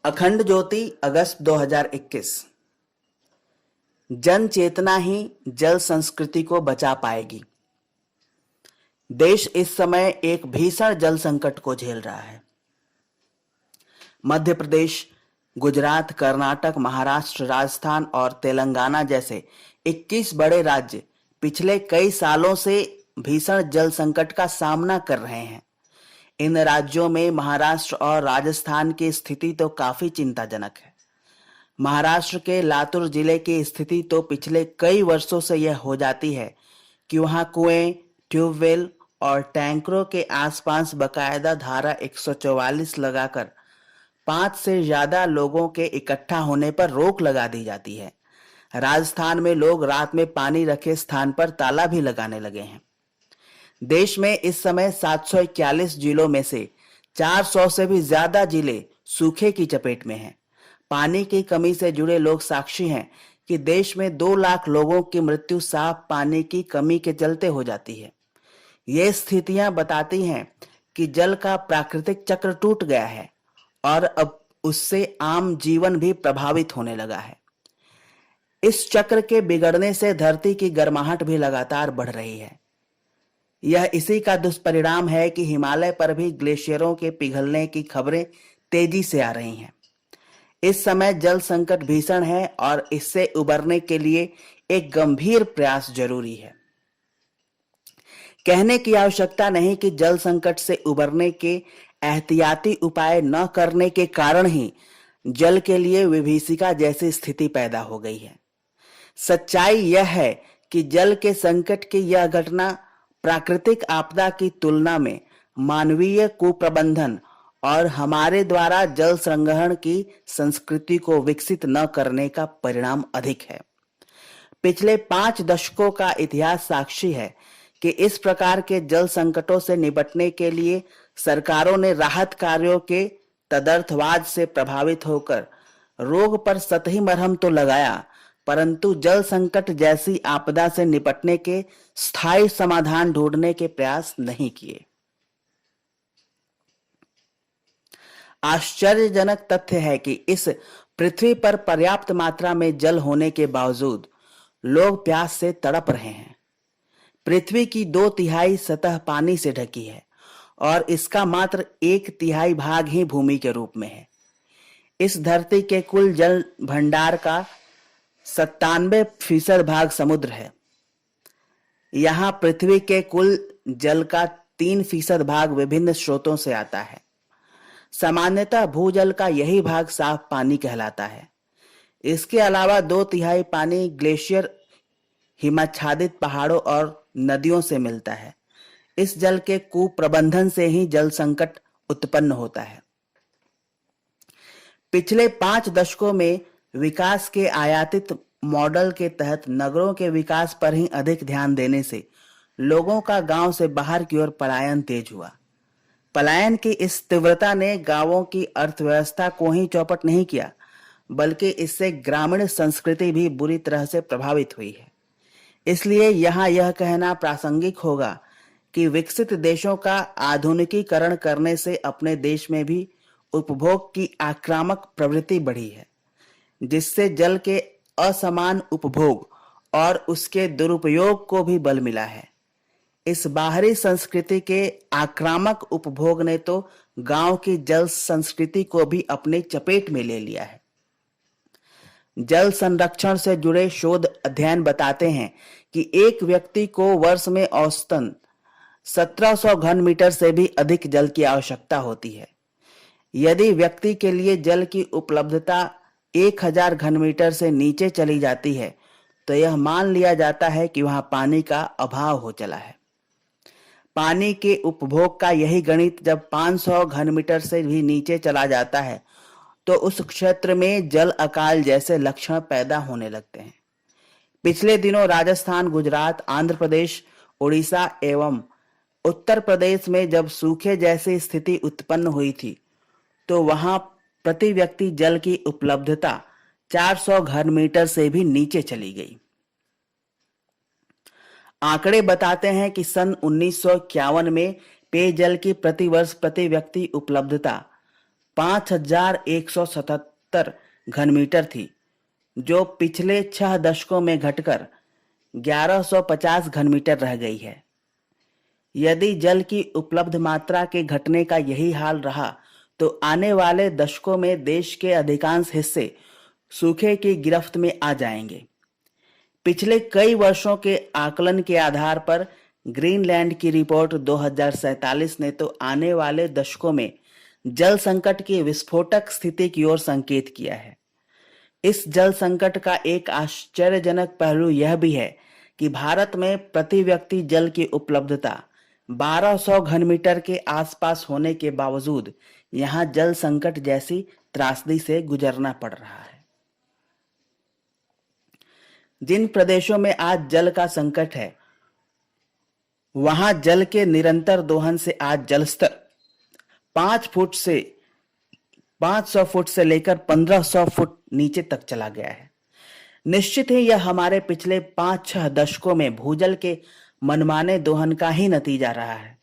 अखंड ज्योति अगस्त 2021। जन चेतना ही जल संस्कृति को बचा पाएगी। देश इस समय एक भीषण जल संकट को झेल रहा है। मध्य प्रदेश, गुजरात, कर्नाटक, महाराष्ट्र, राजस्थान और तेलंगाना जैसे 21 बड़े राज्य पिछले कई सालों से भीषण जल संकट का सामना कर रहे हैं। इन राज्यों में महाराष्ट्र और राजस्थान की स्थिति तो काफी चिंताजनक है। महाराष्ट्र के लातूर जिले की स्थिति तो पिछले कई वर्षों से यह हो जाती है कि वहां कुएं, ट्यूबवेल और टैंकरों के आसपास बकायदा धारा 144 लगाकर 5 से ज्यादा लोगों के इकट्ठा होने पर रोक लगा दी जाती है। राजस्थान में लोग रात में पानी रखे स्थान पर ताला भी लगाने लगे हैं। देश में इस समय 741 जिलों में से 400 से भी ज्यादा जिले सूखे की चपेट में हैं। पानी की कमी से जुड़े लोग साक्षी हैं कि देश में 2 लाख लोगों की मृत्यु साफ पानी की कमी के चलते हो जाती है। ये स्थितियां बताती हैं कि जल का प्राकृतिक चक्र टूट गया है और अब उससे आम जीवन भी प्रभावित होने लगा है। इस चक्र के बिगड़ने से धरती की गर्माहट भी लगातार बढ़ रही है। यह इसी का दुष्परिणाम है कि हिमालय पर भी ग्लेशियरों के पिघलने की खबरें तेजी से आ रही हैं। इस समय जल संकट भीषण है और इससे उबरने के लिए एक गंभीर प्रयास जरूरी है। कहने की आवश्यकता नहीं कि जल संकट से उबरने के एहतियाती उपाय न करने के कारण ही जल के लिए विभीषिका जैसी स्थिति पैदा हो गई है। सच्चाई यह है कि जल के संकट की यह घटना प्राकृतिक आपदा की तुलना में मानवीय कुप्रबंधन और हमारे द्वारा जल संग्रहण की संस्कृति को विकसित न करने का परिणाम अधिक है। पिछले 5 दशकों का इतिहास साक्षी है कि इस प्रकार के जल संकटों से निपटने के लिए सरकारों ने राहत कार्यों के तदर्थवाद से प्रभावित होकर रोग पर सतही मरहम तो लगाया, परंतु जल संकट जैसी आपदा से निपटने के स्थायी समाधान ढूंढने के प्रयास नहीं किए। आश्चर्यजनक तथ्य है कि इस पृथ्वी पर पर्याप्त मात्रा में जल होने के बावजूद लोग प्यास से तड़प रहे हैं। पृथ्वी की 2/3 सतह पानी से ढकी है और इसका मात्र 1/3 भाग ही भूमि के रूप में है। इस धरती के कुल जल भंडार का 97% भाग समुद्र है। यहाँ पृथ्वी के कुल जल का 3% भाग विभिन्न स्रोतों से आता है। सामान्यतः भूजल का यही भाग साफ पानी कहलाता है। इसके अलावा 2/3 पानी ग्लेशियर, हिमाच्छादित पहाड़ों और नदियों से मिलता है। इस जल के कुप्रबंधन से ही जल संकट उत्पन्न होता है। पिछले 5 दशकों में विकास के आयातित मॉडल के तहत नगरों के विकास पर ही अधिक ध्यान देने से लोगों का गांव से बाहर की ओर पलायन तेज हुआ। पलायन की इस तीव्रता ने गांवों की अर्थव्यवस्था को ही चौपट नहीं किया, बल्कि इससे ग्रामीण संस्कृति भी बुरी तरह से प्रभावित हुई है। इसलिए यहाँ यह कहना प्रासंगिक होगा कि विकसित देशों का आधुनिकीकरण करने से अपने देश में भी उपभोग की आक्रामक प्रवृत्ति बढ़ी है, जिससे जल के असमान उपभोग और उसके दुरुपयोग को भी बल मिला है। इस बाहरी संस्कृति के आक्रामक उपभोग ने तो गांव की जल संस्कृति को भी अपने चपेट में ले लिया है। जल संरक्षण से जुड़े शोध अध्ययन बताते हैं कि एक व्यक्ति को वर्ष में औसतन 1700 घन मीटर से भी अधिक जल की आवश्यकता होती है। यदि व्यक्ति के लिए जल की उपलब्धता 1000 घन मीटर से नीचे चली जाती है तो यह मान लिया जाता है कि वहां पानी का अभाव हो चला है। पानी के उपभोग का यही गणित जब 500 घन मीटर से भी नीचे चला जाता है तो उस क्षेत्र में जल अकाल जैसे लक्षण पैदा होने लगते हैं। पिछले दिनों राजस्थान, गुजरात, आंध्र प्रदेश, उड़ीसा एवं उत्तर प्रदेश में जब सूखे जैसी स्थिति उत्पन्न हुई थी तो वहां प्रति व्यक्ति जल की उपलब्धता 400 घन मीटर से भी नीचे चली गई। आंकड़े बताते हैं कि सन 1951 में पेयजल की प्रति वर्ष प्रति व्यक्ति उपलब्धता 5177 घनमीटर थी, जो पिछले 6 दशकों में घटकर 1150 घनमीटर रह गई है। यदि जल की उपलब्ध मात्रा के घटने का यही हाल रहा तो आने वाले दशकों में देश के अधिकांश हिस्से सूखे की गिरफ्त में आ जाएंगे। पिछले कई वर्षों के आकलन के आधार पर ग्रीनलैंड की रिपोर्ट 2047 ने तो आने वाले दशकों में जल संकट की विस्फोटक स्थिति की ओर संकेत किया है। इस जल संकट का एक आश्चर्यजनक पहलू यह भी है कि भारत में प्रति व्यक्ति जल की उपलब्धता 1200 घनमीटर के आसपास होने के बावजूद यहां जल संकट जैसी त्रासदी से गुजरना पड़ रहा है। जिन प्रदेशों में आज जल का संकट है, वहां जल के निरंतर दोहन से आज जलस्तर 500 फुट से लेकर 1500 फुट नीचे तक चला गया है। निश्चित ही यह हमारे पिछले 5-6 दशकों में भूजल के मनमाने दोहन का ही नतीजा रहा है।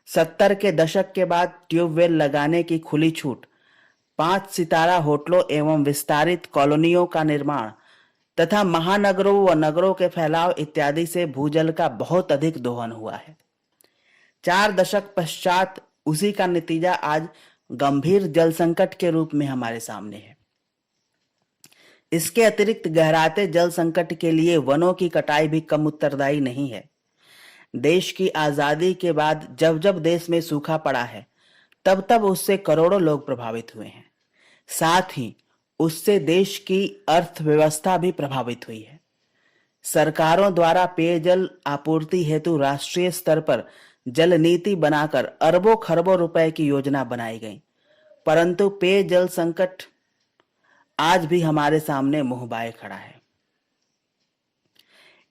70 के दशक के बाद ट्यूबवेल लगाने की खुली छूट, 5 सितारा होटलों एवं विस्तारित कॉलोनियों का निर्माण तथा महानगरों व नगरों के फैलाव इत्यादि से भूजल का बहुत अधिक दोहन हुआ है। 4 दशक पश्चात उसी का नतीजा आज गंभीर जल संकट के रूप में हमारे सामने है। इसके अतिरिक्त गहराते जल संकट के लिए वनों की कटाई भी कम उत्तरदायी नहीं है। देश की आजादी के बाद जब जब देश में सूखा पड़ा है, तब तब उससे करोड़ों लोग प्रभावित हुए हैं। साथ ही उससे देश की अर्थव्यवस्था भी प्रभावित हुई है। सरकारों द्वारा पेयजल आपूर्ति हेतु राष्ट्रीय स्तर पर जल नीति बनाकर अरबों खरबों रुपए की योजना बनाई गई, परंतु पेयजल संकट आज भी हमारे सामने मुंह बाए खड़ा है।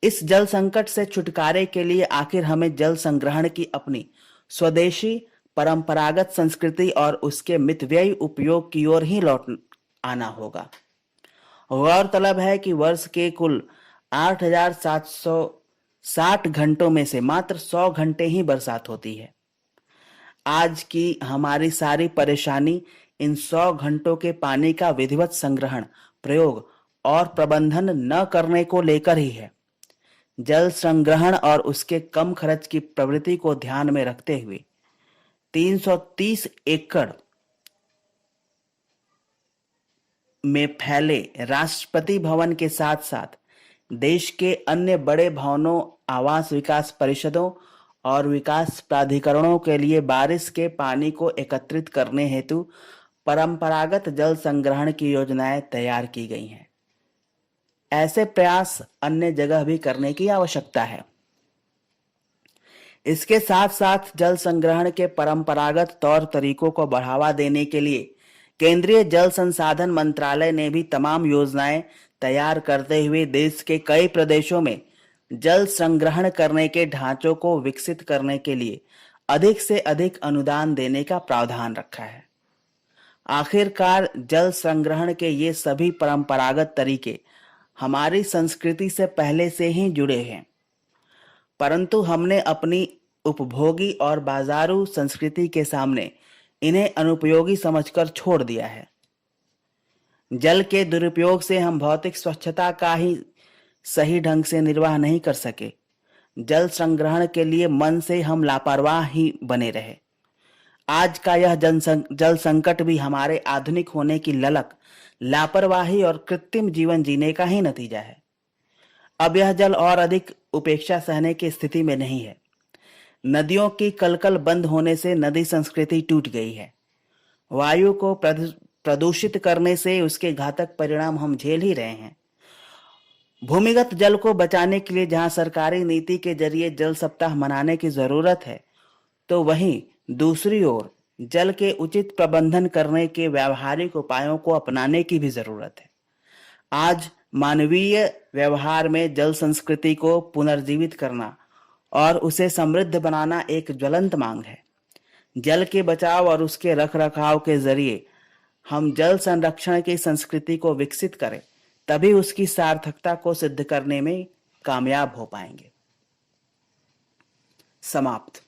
इस जल संकट से छुटकारे के लिए आखिर हमें जल संग्रहण की अपनी स्वदेशी परंपरागत संस्कृति और उसके मितव्ययी उपयोग की ओर ही लौट आना होगा। गौरतलब है कि वर्ष के कुल 8760 घंटों में से मात्र 100 घंटे ही बरसात होती है। आज की हमारी सारी परेशानी इन 100 घंटों के पानी का विधिवत संग्रहण, प्रयोग और प्रबंधन न करने को लेकर ही है। जल संग्रहण और उसके कम खर्च की प्रवृत्ति को ध्यान में रखते हुए 330 एकड़ में फैले राष्ट्रपति भवन के साथ साथ देश के अन्य बड़े भवनों, आवास विकास परिषदों और विकास प्राधिकरणों के लिए बारिश के पानी को एकत्रित करने हेतु परंपरागत जल संग्रहण की योजनाएं तैयार की गई हैं। ऐसे प्रयास अन्य जगह भी करने की आवश्यकता है। इसके साथ साथ जल संग्रहण के परंपरागत तौर तरीकों को बढ़ावा देने के लिए केंद्रीय जल संसाधन मंत्रालय ने भी तमाम योजनाएं तैयार करते हुए देश के कई प्रदेशों में जल संग्रहण करने के ढांचों को विकसित करने के लिए अधिक से अधिक अनुदान देने का प्रावधान रखा है। आखिरकार जल संग्रहण के ये सभी परंपरागत तरीके हमारी संस्कृति से पहले से ही जुड़े हैं, परंतु हमने अपनी उपभोगी और बाजारू संस्कृति के सामने इन्हें अनुपयोगी समझकर छोड़ दिया है। जल के दुरुपयोग से हम भौतिक स्वच्छता का ही सही ढंग से निर्वाह नहीं कर सके। जल संग्रहण के लिए मन से हम लापरवाह ही बने रहे। आज का यह जल संकट भी हमारे आधुनिक होने की ललक, लापरवाही और कृत्रिम जीवन जीने का ही नतीजा है। अब यह जल और अधिक उपेक्षा सहने की स्थिति में नहीं है। नदियों की कलकल बंद होने से नदी संस्कृति टूट गई है। वायु को प्रदूषित करने से उसके घातक परिणाम हम झेल ही रहे हैं। भूमिगत जल को बचाने के लिए जहां सरकारी नीति के जरिए जल सप्ताह मनाने की जरूरत है, तो वहीं दूसरी ओर जल के उचित प्रबंधन करने के व्यावहारिक उपायों को अपनाने की भी जरूरत है। आज मानवीय व्यवहार में जल संस्कृति को पुनर्जीवित करना और उसे समृद्ध बनाना एक ज्वलंत मांग है। जल के बचाव और उसके रखरखाव के जरिए हम जल संरक्षण की संस्कृति को विकसित करें, तभी उसकी सार्थकता को सिद्ध करने में कामयाब हो पाएंगे। समाप्त।